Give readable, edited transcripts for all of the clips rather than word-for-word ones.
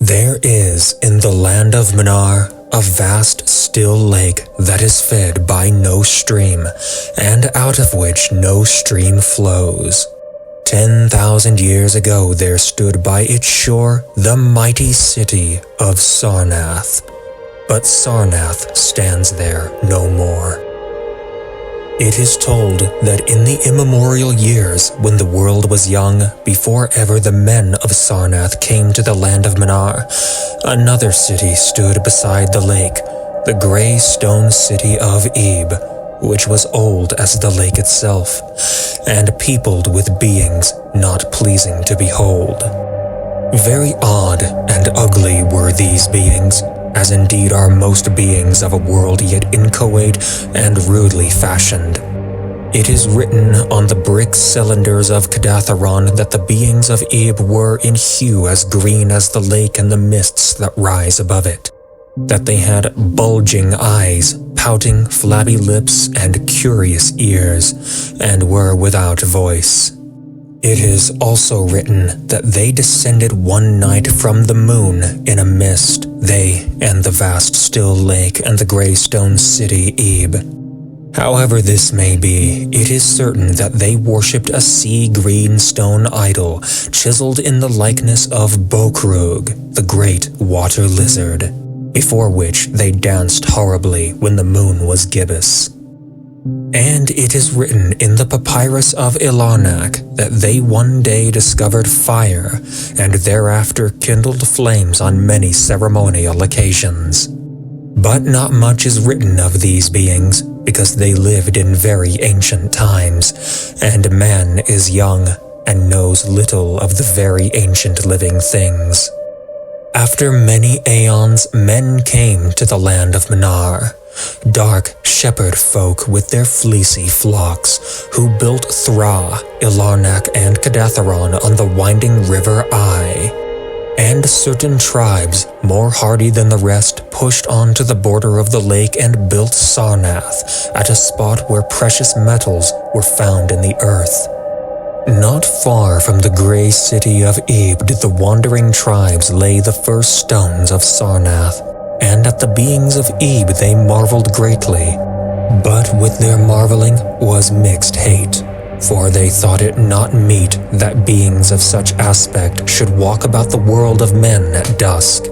There is in the land of Manar a vast still lake that is fed by no stream, and out of which no stream flows. 10,000 years ago there stood by its shore the mighty city of Sarnath. But Sarnath stands there no more. It is told that in the immemorial years when the world was young, before ever the men of Sarnath came to the land of Manar, another city stood beside the lake, the grey stone city of Ib, which was old as the lake itself, and peopled with beings not pleasing to behold. Very odd and ugly were these beings, as indeed are most beings of a world yet inchoate and rudely fashioned. It is written on the brick cylinders of Kadatheron that the beings of Ib were in hue as green as the lake and the mists that rise above it, that they had bulging eyes, pouting, flabby lips, and curious ears, and were without voice. It is also written that they descended one night from the moon in a mist, they and the vast still lake and the grey stone city Ib. However this may be, it is certain that they worshipped a sea-green stone idol chiseled in the likeness of Bokrug, the great water lizard, before which they danced horribly when the moon was gibbous. And it is written in the papyrus of Ilarnak that they one day discovered fire and thereafter kindled flames on many ceremonial occasions. But not much is written of these beings because they lived in very ancient times, and man is young and knows little of the very ancient living things. After many aeons, men came to the land of Manar, dark shepherd folk with their fleecy flocks, who built Thra, Ilarnak, and Kadatheron on the winding river Ai. And certain tribes, more hardy than the rest, pushed on to the border of the lake and built Sarnath, at a spot where precious metals were found in the earth. Not far from the grey city of Ib did the wandering tribes lay the first stones of Sarnath, and at the beings of Ib they marveled greatly. But with their marveling was mixed hate, for they thought it not meet that beings of such aspect should walk about the world of men at dusk.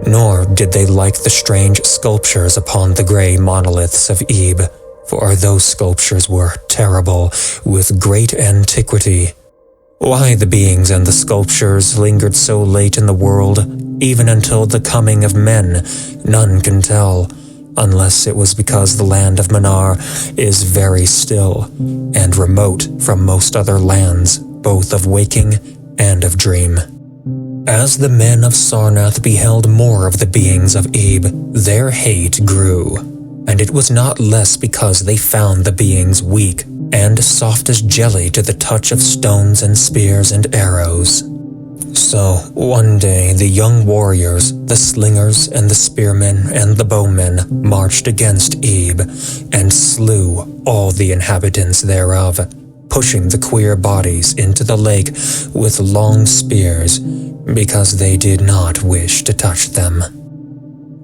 Nor did they like the strange sculptures upon the grey monoliths of Ib, for those sculptures were terrible, with great antiquity. Why the beings and the sculptures lingered so late in the world, even until the coming of men, none can tell, unless it was because the land of Manar is very still and remote from most other lands, both of waking and of dream. As the men of Sarnath beheld more of the beings of Ib, their hate grew, and it was not less because they found the beings weak and soft as jelly to the touch of stones and spears and arrows. So one day the young warriors, the slingers and the spearmen and the bowmen marched against Ib and slew all the inhabitants thereof, pushing the queer bodies into the lake with long spears because they did not wish to touch them.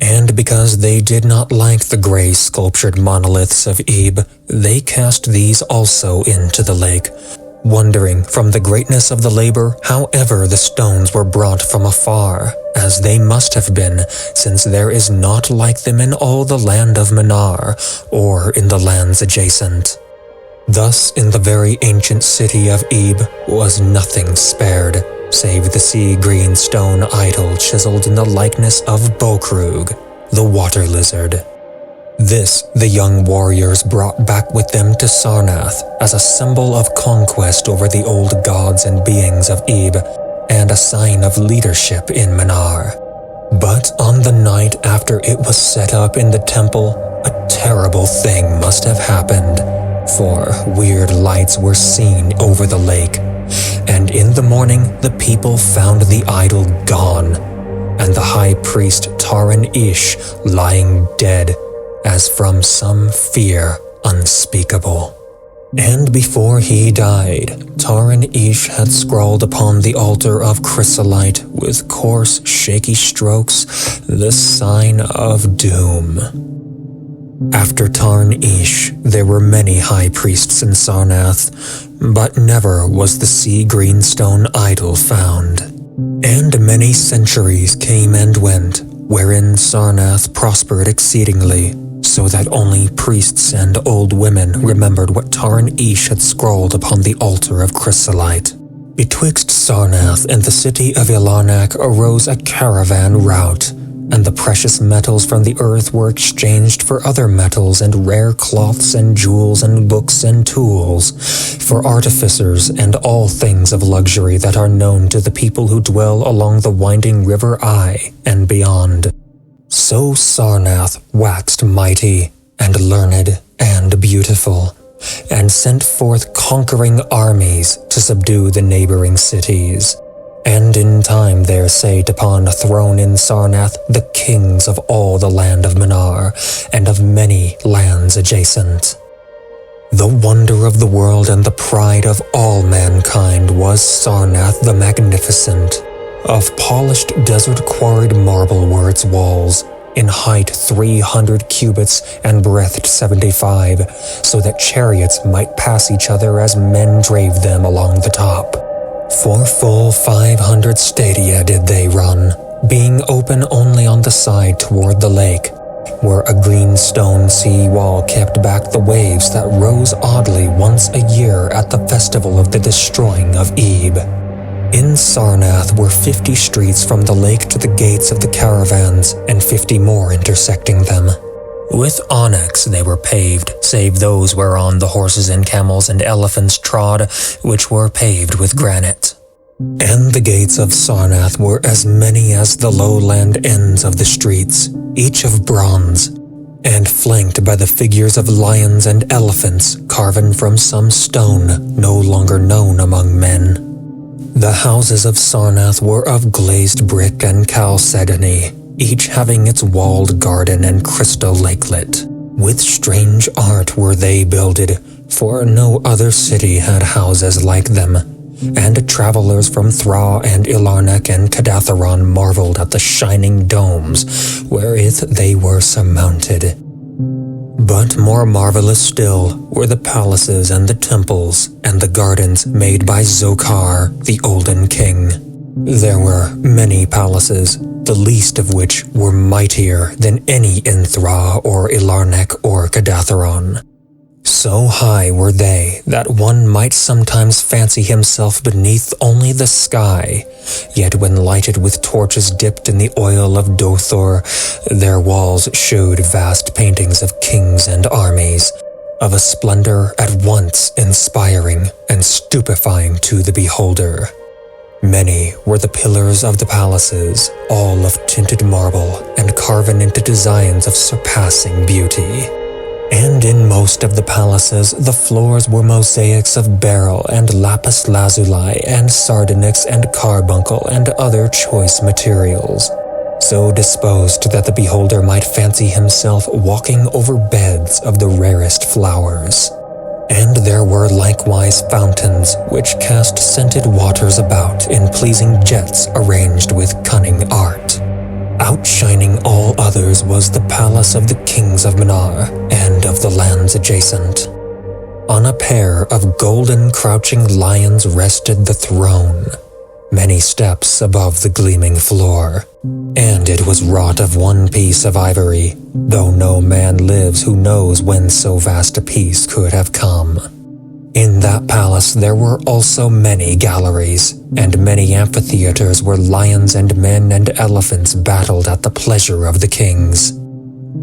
And because they did not like the grey sculptured monoliths of Ib, they cast these also into the lake, wondering from the greatness of the labor how ever the stones were brought from afar, as they must have been, since there is naught like them in all the land of Manar, or in the lands adjacent. Thus in the very ancient city of Ib was nothing spared, save the sea-green stone idol chiseled in the likeness of Bokrug, the water lizard. This the young warriors brought back with them to Sarnath as a symbol of conquest over the old gods and beings of Ib, and a sign of leadership in Manar. But on the night after it was set up in the temple, a terrible thing must have happened, for weird lights were seen over the lake, and in the morning the people found the idol gone, and the high priest Taran Ish lying dead, as from some fear unspeakable. And before he died, Tar-Ish had scrawled upon the altar of chrysolite with coarse, shaky strokes the sign of doom. After Tar-Ish, there were many high priests in Sarnath, but never was the sea greenstone idol found. And many centuries came and went, wherein Sarnath prospered exceedingly, so that only priests and old women remembered what Tar-Ish had scrawled upon the altar of chrysolite. Betwixt Sarnath and the city of Ilarnak arose a caravan route, and the precious metals from the earth were exchanged for other metals and rare cloths and jewels and books and tools, for artificers and all things of luxury that are known to the people who dwell along the winding river Ai and beyond. So Sarnath waxed mighty and learned and beautiful, and sent forth conquering armies to subdue the neighboring cities. And in time there sate upon a throne in Sarnath the kings of all the land of Minar, and of many lands adjacent. The wonder of the world and the pride of all mankind was Sarnath the Magnificent. Of polished desert-quarried marble were its walls, in height 300 cubits and breadth 75, so that chariots might pass each other as men drave them along the top. For full 500 stadia did they run, being open only on the side toward the lake, where a green stone sea wall kept back the waves that rose oddly once a year at the festival of the destroying of Ib. In Sarnath were 50 streets from the lake to the gates of the caravans, and 50 more intersecting them. With onyx they were paved, save those whereon the horses and camels and elephants trod, which were paved with granite. And the gates of Sarnath were as many as the lowland ends of the streets, each of bronze, and flanked by the figures of lions and elephants carven from some stone no longer known among men. The houses of Sarnath were of glazed brick and chalcedony, each having its walled garden and crystal lakelet. With strange art were they builded, for no other city had houses like them, and travelers from Thra and Ilarnak and Kadatheron marveled at the shining domes wherewith they were surmounted. But more marvelous still were the palaces and the temples and the gardens made by Zokar, the olden king. There were many palaces, the least of which were mightier than any in Thra or Ilarnak or Kadatheron. So high were they that one might sometimes fancy himself beneath only the sky, yet when lighted with torches dipped in the oil of Dothor, their walls showed vast paintings of kings and armies, of a splendor at once inspiring and stupefying to the beholder. Many were the pillars of the palaces, all of tinted marble and carven into designs of surpassing beauty. And in most of the palaces the floors were mosaics of beryl and lapis lazuli and sardonyx and carbuncle and other choice materials, so disposed that the beholder might fancy himself walking over beds of the rarest flowers. And there were likewise fountains which cast scented waters about in pleasing jets arranged with cunning art. Outshining all others was the palace of the kings of Minar and of the lands adjacent. On a pair of golden crouching lions rested the throne, many steps above the gleaming floor, and it was wrought of one piece of ivory, though no man lives who knows when so vast a piece could have come. In that palace there were also many galleries, and many amphitheaters where lions and men and elephants battled at the pleasure of the kings.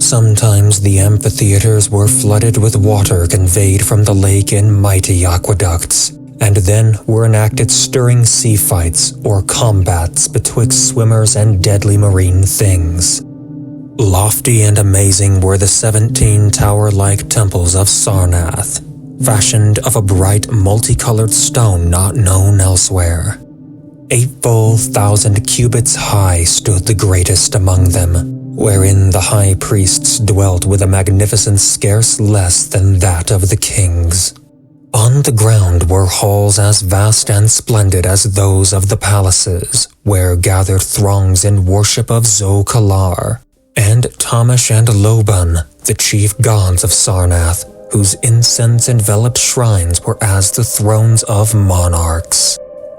Sometimes the amphitheaters were flooded with water conveyed from the lake in mighty aqueducts, and then were enacted stirring sea fights or combats betwixt swimmers and deadly marine things. Lofty and amazing were the 17 tower-like temples of Sarnath, fashioned of a bright multicolored stone not known elsewhere. 8 full thousand cubits high stood the greatest among them, wherein the high priests dwelt with a magnificence scarce less than that of the kings. On the ground were halls as vast and splendid as those of the palaces, where gathered throngs in worship of Zo-Kalar, and Tamash and Loban, the chief gods of Sarnath, whose incense-enveloped shrines were as the thrones of monarchs.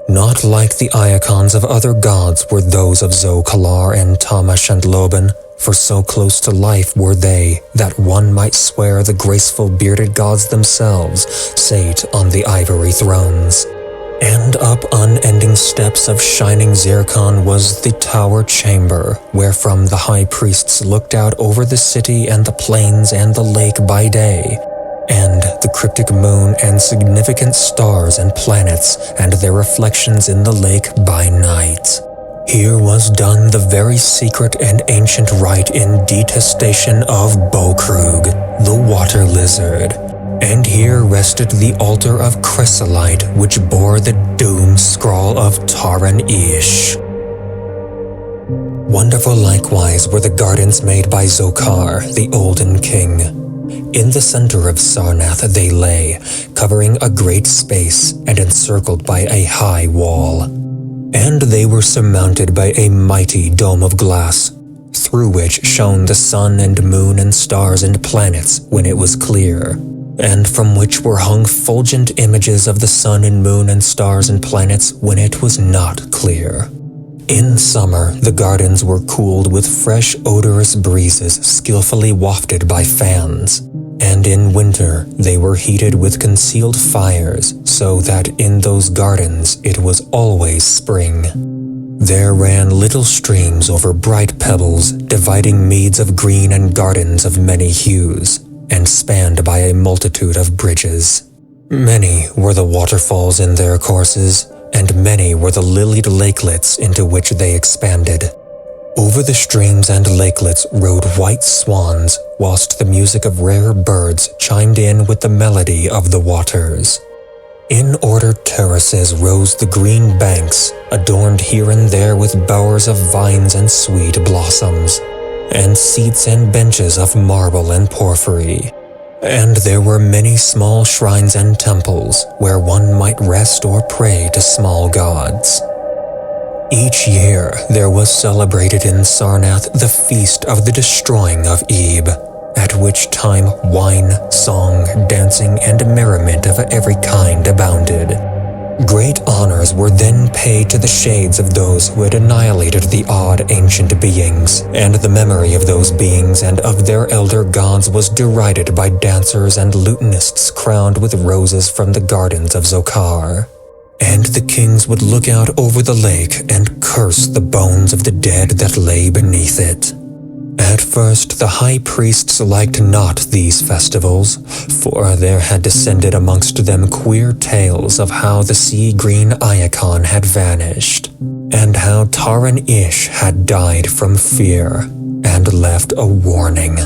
Not like the icons of other gods were those of Zo-Kalar and Tamash and Loban, for so close to life were they that one might swear the graceful bearded gods themselves sate on the ivory thrones. And up unending steps of shining zircon was the tower chamber, wherefrom the high priests looked out over the city and the plains and the lake by day, and the cryptic moon and significant stars and planets and their reflections in the lake by night. Here was done the very secret and ancient rite in detestation of Bokrug, the water lizard, and here rested the altar of chrysolite which bore the doom scrawl of Taran Ish. Wonderful likewise were the gardens made by Zokar, the olden king. In the center of Sarnath they lay, covering a great space and encircled by a high wall. And they were surmounted by a mighty dome of glass, through which shone the sun and moon and stars and planets when it was clear, and from which were hung fulgent images of the sun and moon and stars and planets when it was not clear. In summer, the gardens were cooled with fresh odorous breezes skillfully wafted by fans, and in winter they were heated with concealed fires, so that in those gardens it was always spring. There ran little streams over bright pebbles, dividing meads of green and gardens of many hues, and spanned by a multitude of bridges. Many were the waterfalls in their courses, and many were the lilied lakelets into which they expanded. Over the streams and lakelets rode white swans, whilst the music of rare birds chimed in with the melody of the waters. In ordered terraces rose the green banks, adorned here and there with bowers of vines and sweet blossoms, and seats and benches of marble and porphyry. And there were many small shrines and temples where one might rest or pray to small gods. Each year there was celebrated in Sarnath the feast of the destroying of Ib, at which time wine, song, dancing, and merriment of every kind abounded. Great honors were then paid to the shades of those who had annihilated the odd ancient beings, and the memory of those beings and of their elder gods was derided by dancers and lutanists crowned with roses from the gardens of Zokar. And the kings would look out over the lake and curse the bones of the dead that lay beneath it. At first the high priests liked not these festivals, for there had descended amongst them queer tales of how the sea-green Iacon had vanished, and how Taran Ish had died from fear, and left a warning.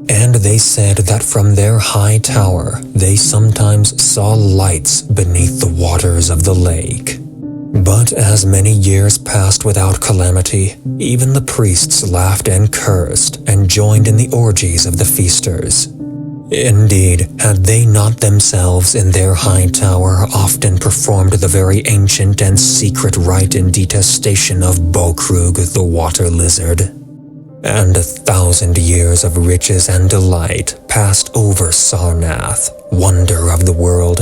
And they said that from their high tower they sometimes saw lights beneath the waters of the lake. But as many years passed without calamity, even the priests laughed and cursed and joined in the orgies of the feasters. Indeed, had they not themselves in their high tower often performed the very ancient and secret rite in detestation of Bokrug the water lizard? And 1,000 years of riches and delight passed over Sarnath, wonder of the world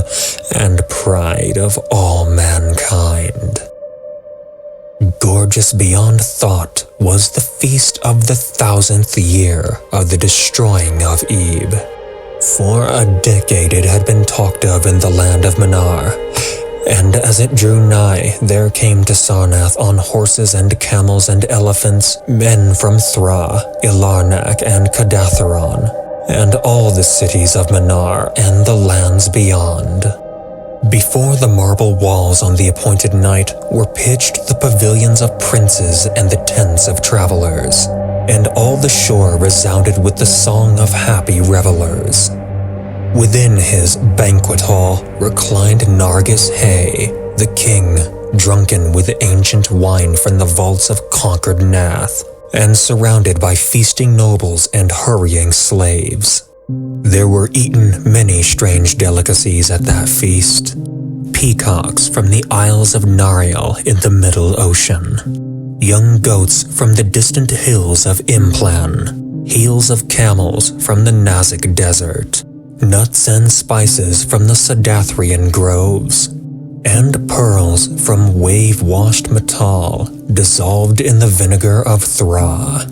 and pride of all mankind. Gorgeous beyond thought was the feast of the 1,000th year of the destroying of Ib. For a decade it had been talked of in the land of Manar, and as it drew nigh, there came to Sarnath on horses and camels and elephants men from Thra, Ilarnak, and Kadatharon, and all the cities of Manar and the lands beyond. Before the marble walls on the appointed night were pitched the pavilions of princes and the tents of travelers, and all the shore resounded with the song of happy revelers. Within his banquet hall reclined Nargis Hay, the king, drunken with ancient wine from the vaults of conquered Nath, and surrounded by feasting nobles and hurrying slaves. There were eaten many strange delicacies at that feast. Peacocks from the Isles of Nariel in the Middle Ocean, young goats from the distant hills of Implan, heels of camels from the Nazik Desert, nuts and spices from the Sadathrian groves, and pearls from wave-washed metal dissolved in the vinegar of Thra.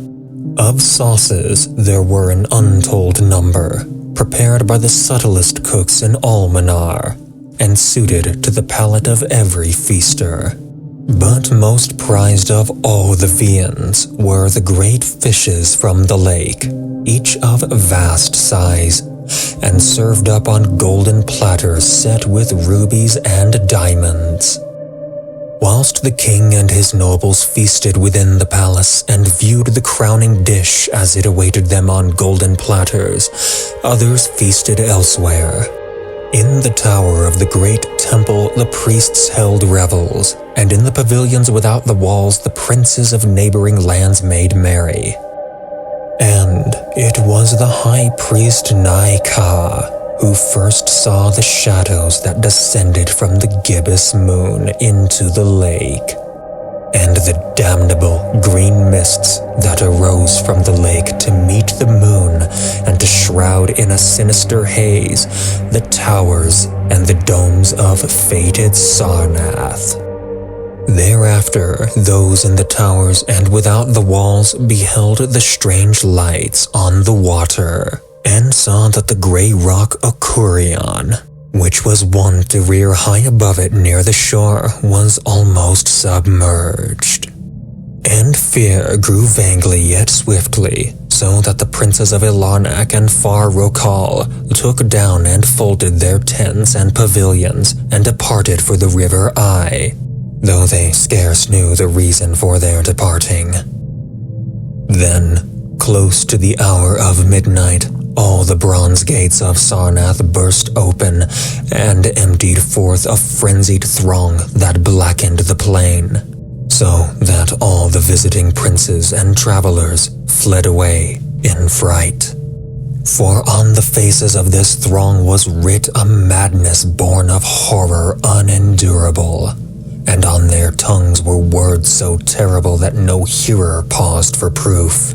Of sauces there were an untold number, prepared by the subtlest cooks in all Manar, and suited to the palate of every feaster. But most prized of all the viands were the great fishes from the lake, each of vast size, and served up on golden platters set with rubies and diamonds. Whilst the king and his nobles feasted within the palace and viewed the crowning dish as it awaited them on golden platters, others feasted elsewhere. In the tower of the great temple the priests held revels, and in the pavilions without the walls the princes of neighboring lands made merry. And it was the high priest Naika who first saw the shadows that descended from the gibbous moon into the lake, and the damnable green mists that arose from the lake to meet the moon and to shroud in a sinister haze the towers and the domes of fated Sarnath. Thereafter, those in the towers and without the walls beheld the strange lights on the water, and saw that the grey rock Akurion, which was wont to rear high above it near the shore, was almost submerged. And fear grew vaguely yet swiftly, so that the princes of Ilanak and Far Rokal took down and folded their tents and pavilions and departed for the River Ai, though they scarce knew the reason for their departing. Then, close to the hour of midnight, all the bronze gates of Sarnath burst open and emptied forth a frenzied throng that blackened the plain, so that all the visiting princes and travelers fled away in fright. For on the faces of this throng was writ a madness born of horror unendurable, and on their tongues were words so terrible that no hearer paused for proof.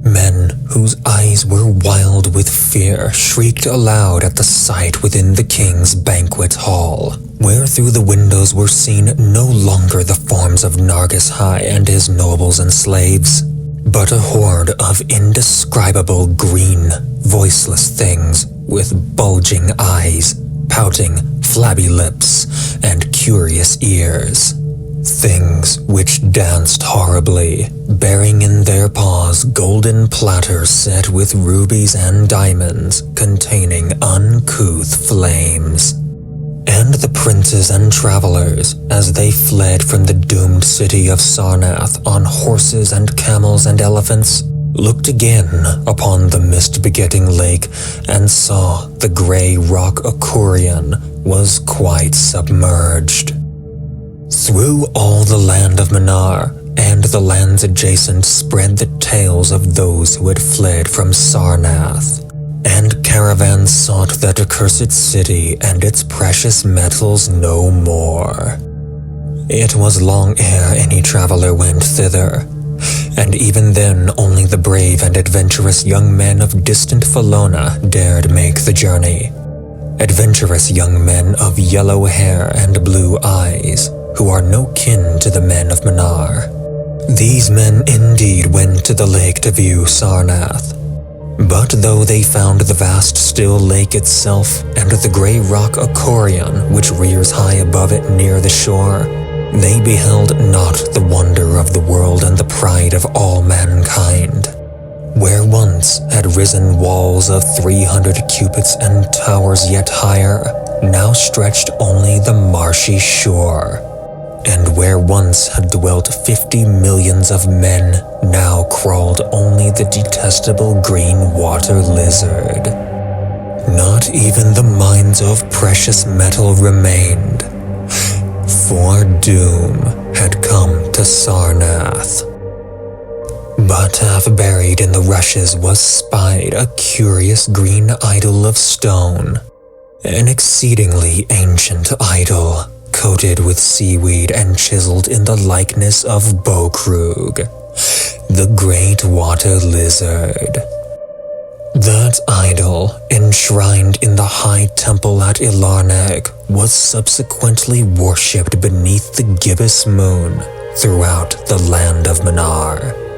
Men whose eyes were wild with fear shrieked aloud at the sight within the king's banquet hall, where through the windows were seen no longer the forms of Nargis High and his nobles and slaves, but a horde of indescribable green, voiceless things with bulging eyes, pouting, flabby lips, and curious ears. Things which danced horribly, bearing in their paws golden platters set with rubies and diamonds containing uncouth flames. And the princes and travelers, as they fled from the doomed city of Sarnath on horses and camels and elephants, looked again upon the mist-begetting lake and saw the grey rock Akurion was quite submerged. Through all the land of Manar and the lands adjacent spread the tales of those who had fled from Sarnath, and caravans sought that accursed city and its precious metals no more. It was long ere any traveler went thither, and even then only the brave and adventurous young men of distant Felona dared make the journey. Adventurous young men of yellow hair and blue eyes, who are no kin to the men of Manar. These men indeed went to the lake to view Sarnath, but though they found the vast still lake itself and the grey rock Akurion which rears high above it near the shore, they beheld not the wonder of the world and the pride of all mankind. Where once had risen walls of 300 cubits and towers yet higher, now stretched only the marshy shore. And where once had dwelt 50 millions of men, now crawled only the detestable green water lizard. Not even the mines of precious metal remained, for doom had come to Sarnath. But half buried in the rushes was spied a curious green idol of stone, an exceedingly ancient idol, coated with seaweed and chiseled in the likeness of Bokrug, the great water lizard. That idol, enshrined in the high temple at Ilarneg, was subsequently worshipped beneath the gibbous moon throughout the land of Manar.